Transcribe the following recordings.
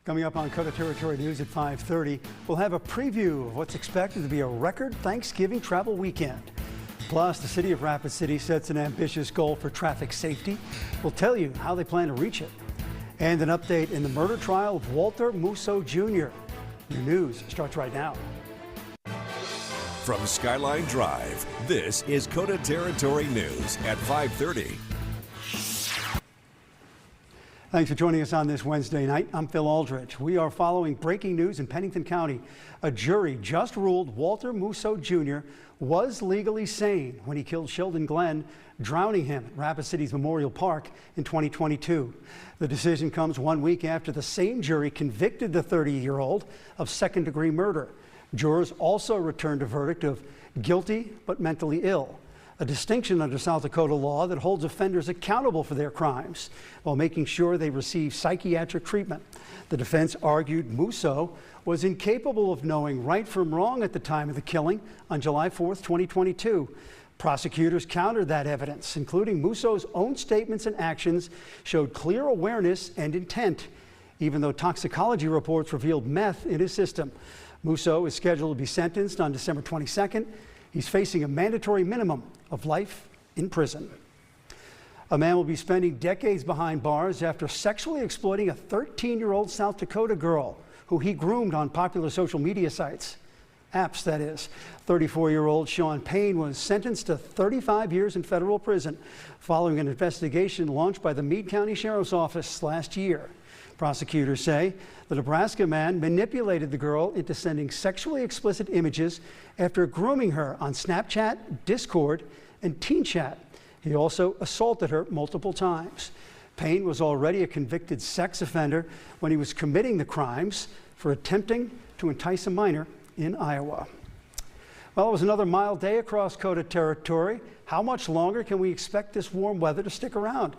Coming up on KOTA Territory News at 5:30, we'll have a preview of what's expected to be a record Thanksgiving travel weekend. Plus, the city of Rapid City sets an ambitious goal for traffic safety. We'll tell you how they plan to reach it. And an update in the murder trial of Walter Musso Jr. Your news starts right now. From Skyline Drive, this is KOTA Territory News at 5:30. Thanks for joining us on this Wednesday night. I'm Phil Aldrich. We are following breaking news in Pennington County. A jury just ruled Walter Musso Jr. was legally sane when he killed Sheldon Glenn, drowning him at Rapid City's Memorial Park in 2022. The decision comes 1 week after the same jury convicted the 30-year-old of second-degree murder. Jurors also returned a verdict of guilty but mentally ill, a distinction under South Dakota law that holds offenders accountable for their crimes while making sure they receive psychiatric treatment. The defense argued Musso was incapable of knowing right from wrong at the time of the killing on July 4th, 2022. Prosecutors countered that evidence, including Musso's own statements and actions showed clear awareness and intent, even though toxicology reports revealed meth in his system. Musso is scheduled to be sentenced on December 22nd. He's facing a mandatory minimum of life in prison. A man will be spending decades behind bars after sexually exploiting a 13-year-old South Dakota girl who he groomed on popular social media sites. Apps, that is. 34-year-old Sean Payne was sentenced to 35 years in federal prison following an investigation launched by the Meade County Sheriff's Office last year. Prosecutors say the Nebraska man manipulated the girl into sending sexually explicit images after grooming her on Snapchat, Discord, and Teen Chat. He also assaulted her multiple times. Payne was already a convicted sex offender when he was committing the crimes for attempting to entice a minor in Iowa. Well, it was another mild day across KOTA territory. How much longer can we expect this warm weather to stick around?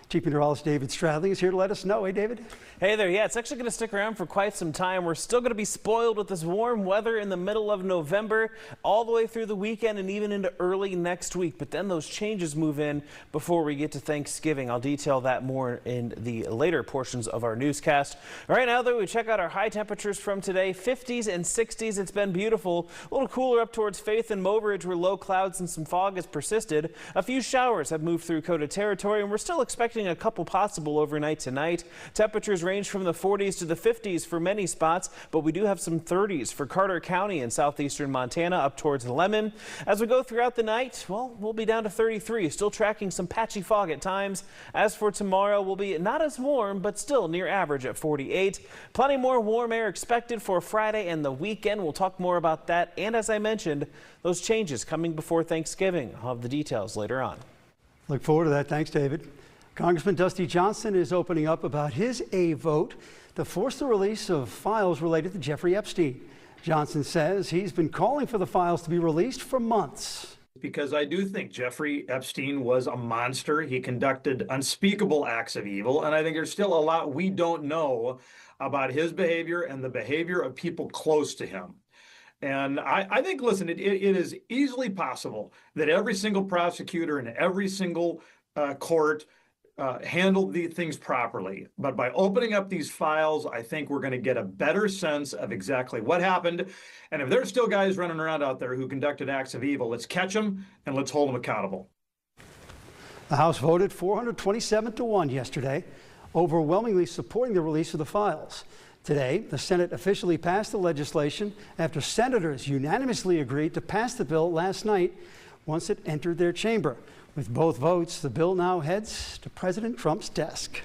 Chief Meteorologist David Stradling is here to let us know. Hey, David. Hey there. Yeah, it's actually going to stick around for quite some time. We're still going to be spoiled with this warm weather in the middle of November, all the way through the weekend and even into early next week. But then those changes move in before we get to Thanksgiving. I'll detail that more in the later portions of our newscast. Right now, though, we check out our high temperatures from today. 50s and 60s. It's been beautiful. A little cooler up towards Faith and Mobridge, where low clouds and some fog has persisted. A few showers have moved through KOTA territory, and we're still expecting a couple possible overnight tonight. Temperatures range from the 40s to the 50s for many spots, but we do have some 30s for Carter County in southeastern Montana up towards Lemon. As we go throughout the night, well, we'll be down to 33, still tracking some patchy fog at times. As for tomorrow, we'll be not as warm, but still near average at 48. Plenty more warm air expected for Friday and the weekend. We'll talk more about that. And as I mentioned, those changes coming before Thanksgiving. I'll have the details later on. Look forward to that. Thanks, David. Congressman Dusty Johnson is opening up about his vote to force the release of files related to Jeffrey Epstein. Johnson says he's been calling for the files to be released for months. Because I do think Jeffrey Epstein was a monster. He conducted unspeakable acts of evil. And I think there's still a lot we don't know about his behavior and the behavior of people close to him. And I think, listen, it is easily possible that every single prosecutor and every single court handled these things properly. But by opening up these files, I think we're going to get a better sense of exactly what happened. And if there's still guys running around out there who conducted acts of evil, let's catch them and let's hold them accountable. The House voted 427-1 yesterday, overwhelmingly supporting the release of the files. Today, the Senate officially passed the legislation after senators unanimously agreed to pass the bill last night once it entered their chamber. With both votes, the bill now heads to President Trump's desk.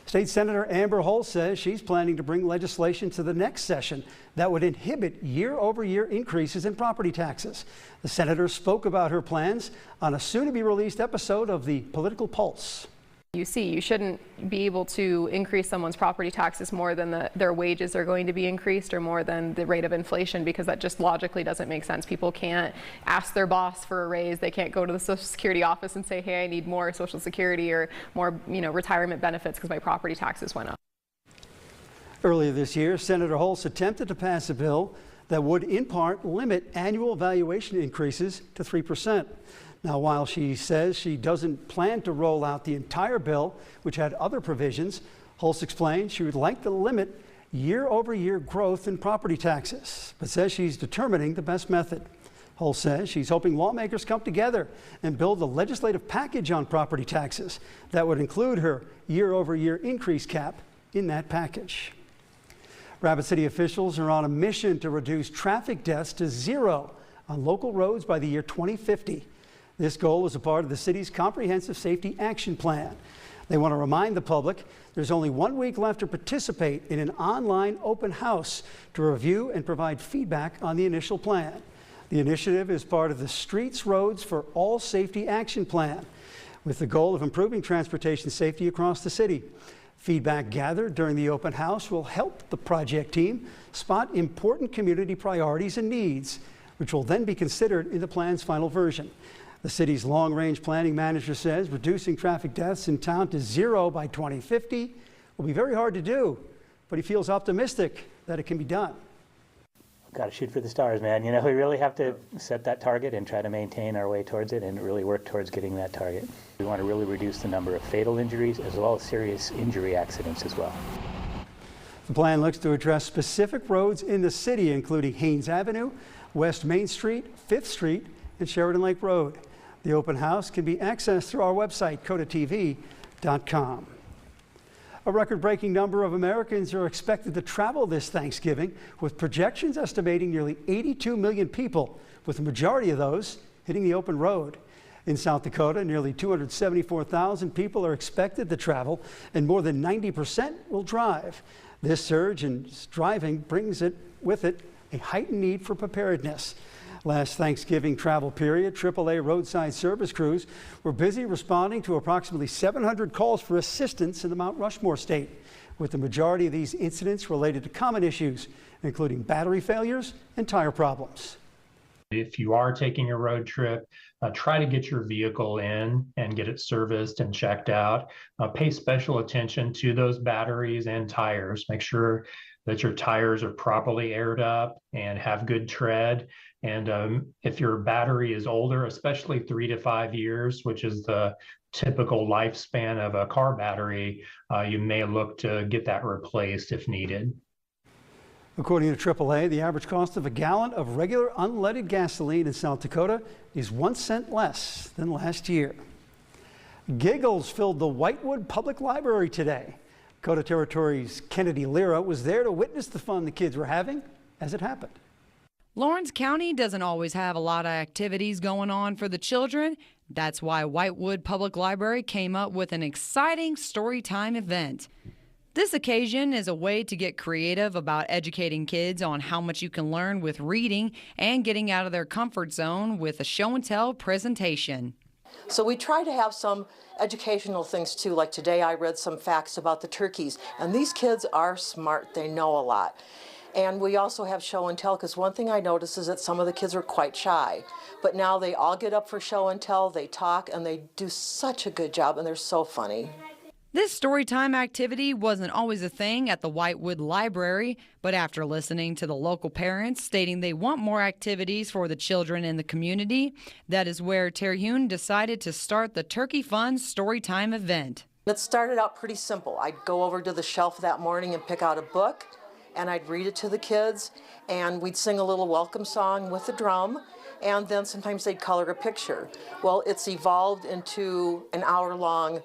State Senator Amber Hull says she's planning to bring legislation to the next session that would inhibit year-over-year increases in property taxes. The senator spoke about her plans on a soon-to-be-released episode of the Political Pulse. You shouldn't be able to increase someone's property taxes more than their wages are going to be increased or more than the rate of inflation, because that just logically doesn't make sense. People can't ask their boss for a raise. They can't go to the Social Security office and say, hey, I need more Social Security or more retirement benefits because my property taxes went up. Earlier this year, Senator Holtz attempted to pass a bill that would in part limit annual valuation increases to 3%. Now, while she says she doesn't plan to roll out the entire bill, which had other provisions, Hulse explains she would like to limit year-over-year growth in property taxes, but says she's determining the best method. Hulse says she's hoping lawmakers come together and build a legislative package on property taxes that would include her year-over-year increase cap in that package. Rapid City officials are on a mission to reduce traffic deaths to zero on local roads by the year 2050. This goal is a part of the city's comprehensive safety action plan. They want to remind the public there's only 1 week left to participate in an online open house to review and provide feedback on the initial plan. The initiative is part of the Streets, Roads for All Safety Action Plan, with the goal of improving transportation safety across the city. Feedback gathered during the open house will help the project team spot important community priorities and needs, which will then be considered in the plan's final version. The city's long-range planning manager says reducing traffic deaths in town to zero by 2050 will be very hard to do, but he feels optimistic that it can be done. Got to shoot for the stars, man. You know, we really have to set that target and try to maintain our way towards it and really work towards getting that target. We want to really reduce the number of fatal injuries as well as serious injury accidents as well. The plan looks to address specific roads in the city, including Haynes Avenue, West Main Street, 5th Street, and Sheridan Lake Road. The open house can be accessed through our website, kotatv.com. A record-breaking number of Americans are expected to travel this Thanksgiving, with projections estimating nearly 82 million people, with the majority of those hitting the open road. In South Dakota, nearly 274,000 people are expected to travel, and more than 90% will drive. This surge in driving brings with it a heightened need for preparedness. Last Thanksgiving travel period, AAA roadside service crews were busy responding to approximately 700 calls for assistance in the Mount Rushmore state, with the majority of these incidents related to common issues, including battery failures and tire problems. If you are taking a road trip, try to get your vehicle in and get it serviced and checked out. Pay special attention to those batteries and tires. Make sure that your tires are properly aired up and have good tread. And if your battery is older, especially 3 to 5 years, which is the typical lifespan of a car battery, you may look to get that replaced if needed. According to AAA, the average cost of a gallon of regular unleaded gasoline in South Dakota is 1 cent less than last year. Giggles filled the Whitewood Public Library today. KOTA Territory's Kennedy Lira was there to witness the fun the kids were having as it happened. Lawrence County doesn't always have a lot of activities going on for the children. That's why Whitewood Public Library came up with an exciting storytime event. This occasion is a way to get creative about educating kids on how much you can learn with reading and getting out of their comfort zone with a show-and-tell presentation. So we try to have some educational things too, like today I read some facts about the turkeys, and these kids are smart, they know a lot. And we also have show and tell, because one thing I noticed is that some of the kids are quite shy. But now they all get up for show and tell, they talk, and they do such a good job, and they're so funny. This storytime activity wasn't always a thing at the Whitewood Library, but after listening to the local parents stating they want more activities for the children in the community, that is where Terhune decided to start the Turkey Fun Storytime event. It started out pretty simple. I'd go over to the shelf that morning and pick out a book, and I'd read it to the kids, and we'd sing a little welcome song with the drum, and then sometimes they'd color a picture. Well, it's evolved into an hour-long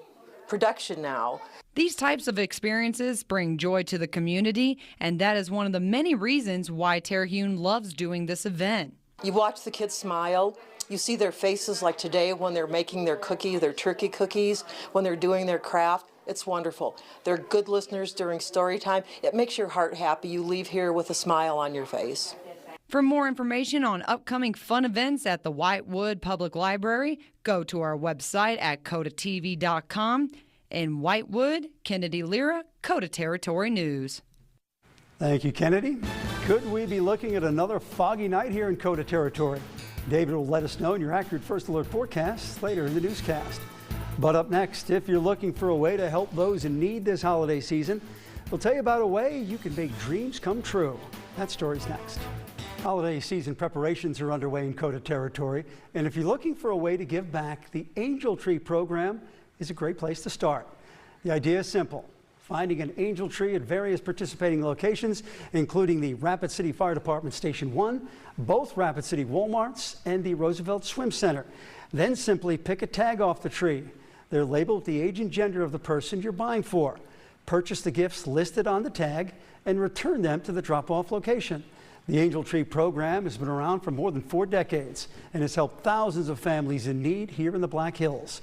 production now. These types of experiences bring joy to the community, and that is one of the many reasons why Terhune loves doing this event. You watch the kids smile. You see their faces, like today when they're making their cookie, their turkey cookies, when they're doing their craft. It's wonderful. They're good listeners during story time. It makes your heart happy. You leave here with a smile on your face. For more information on upcoming fun events at the Whitewood Public Library, go to our website at kotatv.com. In Whitewood, Kennedy Lira, KOTA Territory News. Thank you, Kennedy. Could we be looking at another foggy night here in KOTA Territory? David will let us know in your accurate first alert forecast later in the newscast. But up next, if you're looking for a way to help those in need this holiday season, we'll tell you about a way you can make dreams come true. That story's next. Holiday season preparations are underway in KOTA Territory, and if you're looking for a way to give back, the Angel Tree program is a great place to start. The idea is simple. finding an angel tree at various participating locations, including the Rapid City Fire Department Station 1, both Rapid City Walmarts, and the Roosevelt Swim Center. Then simply pick a tag off the tree. They're labeled with the age and gender of the person you're buying for. Purchase the gifts listed on the tag and return them to the drop-off location. The Angel Tree program has been around for more than 4 decades and has helped thousands of families in need here in the Black Hills.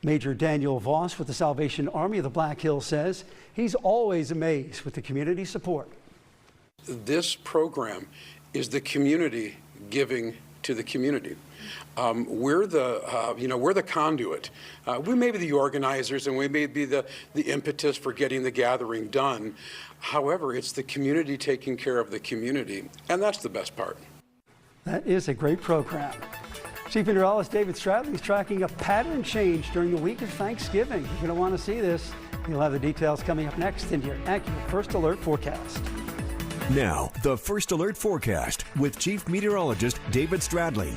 Major Daniel Voss with the Salvation Army of the Black Hills says he's always amazed with the community support. This program is the community giving to the community. We're the conduit. We may be the organizers and we may be the impetus for getting the gathering done. However, it's the community taking care of the community, and that's the best part. That is a great program. Chief Meteorologist David Stradley is tracking a pattern change during the week of Thanksgiving. You're going to want to see this. You'll have the details coming up next in your accurate First Alert forecast. Now, the First Alert forecast with Chief Meteorologist David Stradley.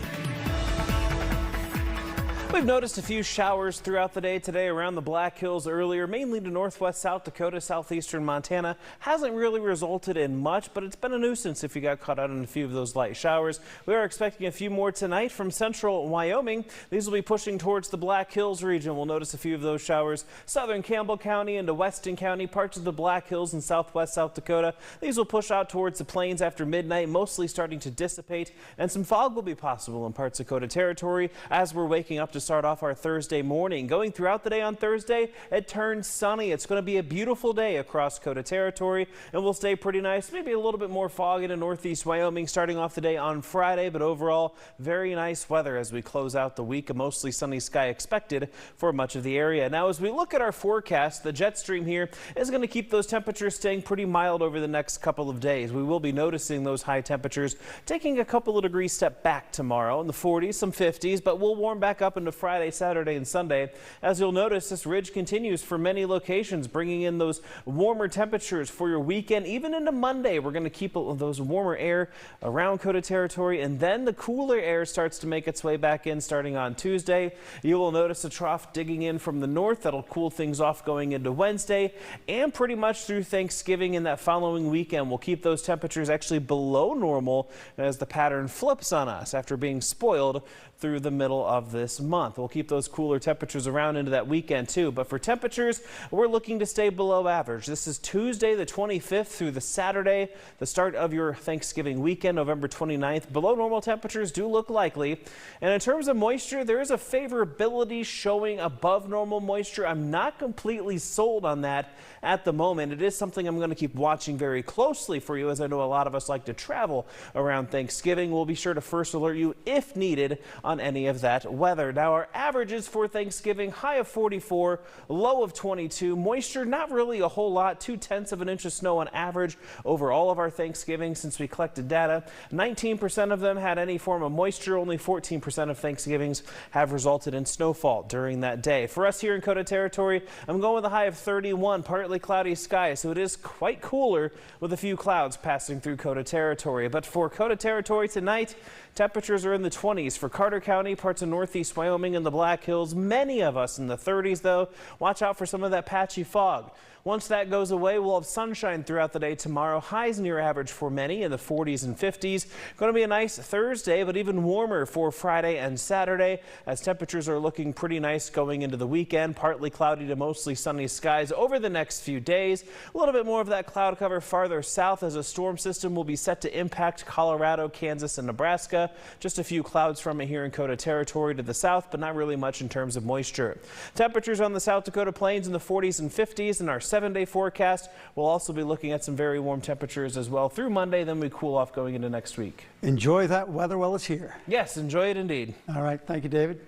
We've noticed a few showers throughout the day today around the Black Hills earlier, mainly to northwest South Dakota, southeastern Montana. Hasn't really resulted in much, but it's been a nuisance if you got caught out in a few of those light showers. We are expecting a few more tonight from central Wyoming. These will be pushing towards the Black Hills region. We'll notice a few of those showers. Southern Campbell County into Weston County, parts of the Black Hills and southwest South Dakota. These will push out towards the plains after midnight, mostly starting to dissipate, and some fog will be possible in parts of KOTA territory as we're waking up to start off our Thursday morning. Going throughout the day on Thursday, it turns sunny. It's going to be a beautiful day across KOTA territory and will stay pretty nice. Maybe a little bit more fog in northeast Wyoming starting off the day on Friday, but overall very nice weather as we close out the week. A mostly sunny sky expected for much of the area. Now, as we look at our forecast, the jet stream here is going to keep those temperatures staying pretty mild over the next couple of days. We will be noticing those high temperatures taking a couple of degrees step back tomorrow in the 40s, some 50s, but we'll warm back up into Friday, Saturday, and Sunday. As you'll notice, this ridge continues for many locations, bringing in those warmer temperatures for your weekend. Even into Monday, we're going to keep those warmer air around KOTA territory, and then the cooler air starts to make its way back in starting on Tuesday. You will notice a trough digging in from the north that'll cool things off going into Wednesday, and pretty much through Thanksgiving and that following weekend. We'll keep those temperatures actually below normal as the pattern flips on us after being spoiled through the middle of this month. We'll keep those cooler temperatures around into that weekend too, but for temperatures, we're looking to stay below average. This is Tuesday the 25th through the Saturday, the start of your Thanksgiving weekend, November 29th. Below normal temperatures do look likely. And in terms of moisture, there is a favorability showing above normal moisture. I'm not completely sold on that at the moment. It is something I'm going to keep watching very closely for you, as I know a lot of us like to travel around Thanksgiving. We'll be sure to first alert you if needed on any of that weather. Now, our averages for Thanksgiving: high of 44, low of 22. Moisture, not really a whole lot, 0.2 of an inch of snow on average over all of our Thanksgiving since we collected data. 19% of them had any form of moisture. Only 14% of Thanksgivings have resulted in snowfall during that day. For us here in KOTA territory, I'm going with a high of 31, partly cloudy skies, so it is quite cooler with a few clouds passing through KOTA territory. But for KOTA territory tonight, temperatures are in the 20s for Carter County, parts of northeast Wyoming, and the Black Hills. Many of us in the 30s, though. Watch out for some of that patchy fog. Once that goes away, we'll have sunshine throughout the day tomorrow. Highs near average for many in the 40s and 50s. Going to be a nice Thursday, but even warmer for Friday and Saturday, as temperatures are looking pretty nice going into the weekend. Partly cloudy to mostly sunny skies over the next few days. A little bit more of that cloud cover farther south as a storm system will be set to impact Colorado, Kansas, and Nebraska. Just a few clouds from it here in KOTA territory to the south, but not really much in terms of moisture. Temperatures on the South Dakota plains in the 40s and 50s, and our 7-day forecast, we'll also be looking at some very warm temperatures as well through Monday. Then we cool off going into next week. Enjoy that weather while it's here. Yes, enjoy it indeed. All right, thank you, David.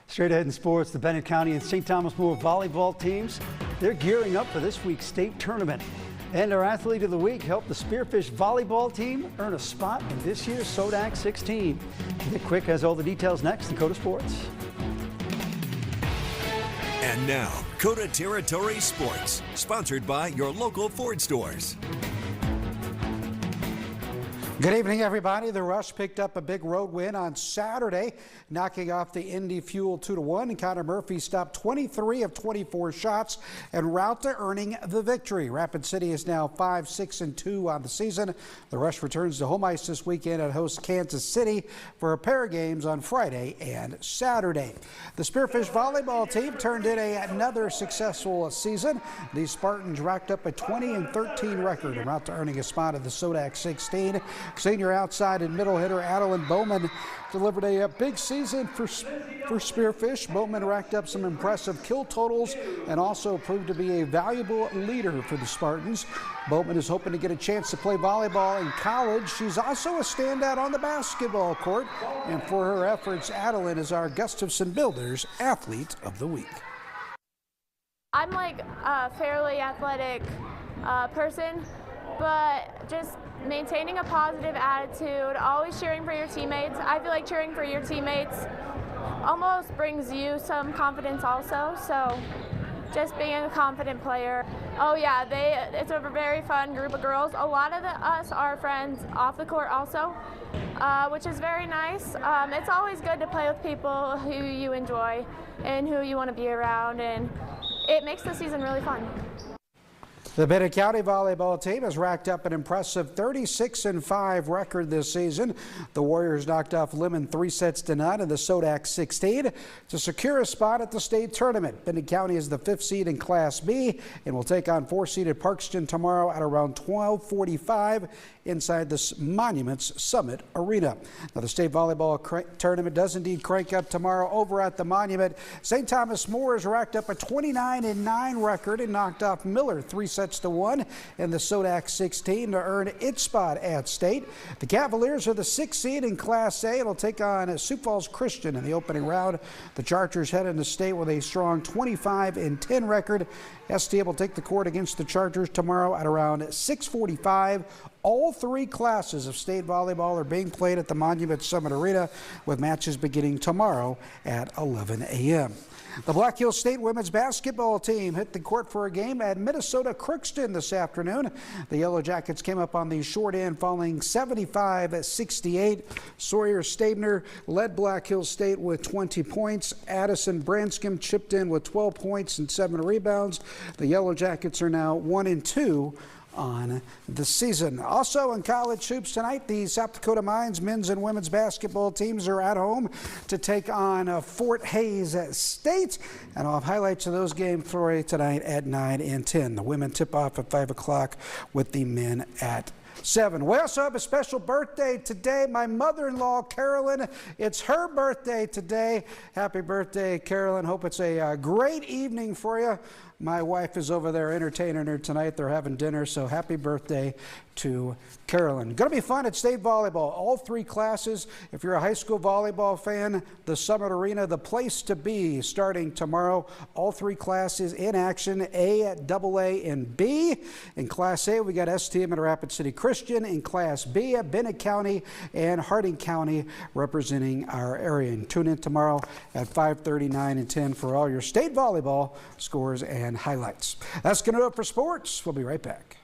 Straight ahead in sports, the Bennett County and St. Thomas More volleyball teams, they're gearing up for this week's state tournament. And our athlete of the week helped the Spearfish volleyball team earn a spot in this year's SODAC 16. Nick Quick has all the details next in KOTA Sports. And now, KOTA Territory Sports, sponsored by your local Ford stores. Good evening, everybody. The Rush picked up a big road win on Saturday, knocking off the Indy Fuel 2-1. And Connor Murphy stopped 23 of 24 shots en route to earning the victory. Rapid City is now 5-6-2 on the season. The Rush returns to home ice this weekend and hosts Kansas City for a pair of games on Friday and Saturday. The Spearfish volleyball team turned in another successful season. The Spartans racked up a 20-13 record en route to earning a spot at the Sodak 16. Senior outside and middle hitter Adeline Bowman delivered a big season for Spearfish. Bowman racked up some impressive kill totals and also proved to be a valuable leader for the Spartans. Bowman is hoping to get a chance to play volleyball in college. She's also a standout on the basketball court. And for her efforts, Adeline is our Gustafson Builders Athlete of the Week. I'm like a fairly athletic person, but just maintaining a positive attitude, always cheering for your teammates. I feel like cheering for your teammates almost brings you some confidence also, so just being a confident player. Oh yeah, it's a very fun group of girls. A lot of us are friends off the court also, which is very nice. It's always good to play with people who you enjoy and who you want to be around, and it makes the season really fun. The Benton County volleyball team has racked up an impressive 36-5 record this season. The Warriors knocked off Lemon 3-0 in the Sodak 16 to secure a spot at the state tournament. Benton County is the 5th seed in Class B and will take on 4-seeded Parkston tomorrow at around 12:45 inside the Monuments Summit Arena. Now, the state volleyball tournament does indeed crank up tomorrow over at the Monument. St. Thomas More has racked up a 29-9 record and knocked off Miller 3-1 in the Sodak 16 to earn its spot at state. The Cavaliers are the 6th seed in Class A. It'll take on Sioux Falls Christian in the opening round. The Chargers head into state with a strong 25-10 record. STM will take the court against the Chargers tomorrow at around 6:45. All 3 classes of state volleyball are being played at the Monument Summit Arena, with matches beginning tomorrow at 11 a.m. The Black Hills State women's basketball team hit the court for a game at Minnesota Crookston this afternoon. The Yellow Jackets came up on the short end, falling 75-68. Sawyer Stabner led Black Hills State with 20 points. Addison Branscombe chipped in with 12 points and 7 rebounds. The Yellow Jackets are now 1-2 on the season. Also in college hoops tonight, the South Dakota Mines men's and women's basketball teams are at home to take on Fort Hays State. And I'll have highlights of those games for you tonight at 9 and 10. The women tip off at 5 o'clock with the men at 7. We also have a special birthday today. My mother-in-law, Carolyn, it's her birthday today. Happy birthday, Carolyn. Hope it's a great evening for you. My wife is over there entertaining her tonight. They're having dinner, so happy birthday to Carolyn. Going to be fun at state volleyball. All 3 classes. If you're a high school volleyball fan, the Summit Arena, the place to be, starting tomorrow. All 3 classes in action, A, AA, and B. In Class A, we got STM and Rapid City Christian. In Class B, Bennett County and Harding County representing our area. And tune in tomorrow at 5:30, 9, and 10 for all your state volleyball scores and highlights. That's going to do it for sports. We'll be right back.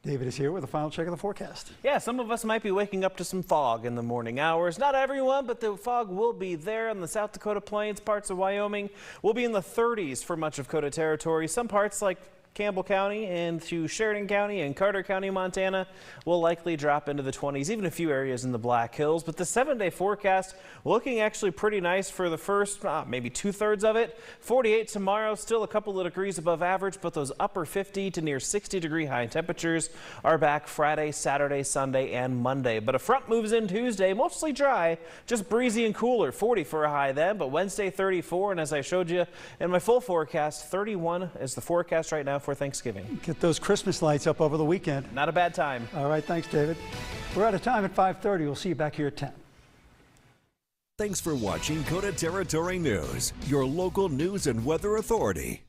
David is here with a final check of the forecast. Yeah, some of us might be waking up to some fog in the morning hours. Not everyone, but the fog will be there on the South Dakota Plains. Parts of Wyoming will be in the 30s for much of KOTA territory. Some parts like Campbell County and through Sheridan County and Carter County, Montana, will likely drop into the 20s, even a few areas in the Black Hills. But the 7-day forecast looking actually pretty nice for the first, maybe 2/3 of it. 48 tomorrow, still a couple of degrees above average, but those upper 50 to near 60-degree high temperatures are back Friday, Saturday, Sunday, and Monday. But a front moves in Tuesday, mostly dry, just breezy and cooler. 40 for a high then, but Wednesday 34, and as I showed you in my full forecast, 31 is the forecast right now for Thanksgiving. Get those Christmas lights up over the weekend. Not a bad time. All right, thanks, David. We're out of time at 5:30. We'll see you back here at 10. Thanks for watching KOTA Territory News, your local news and weather authority.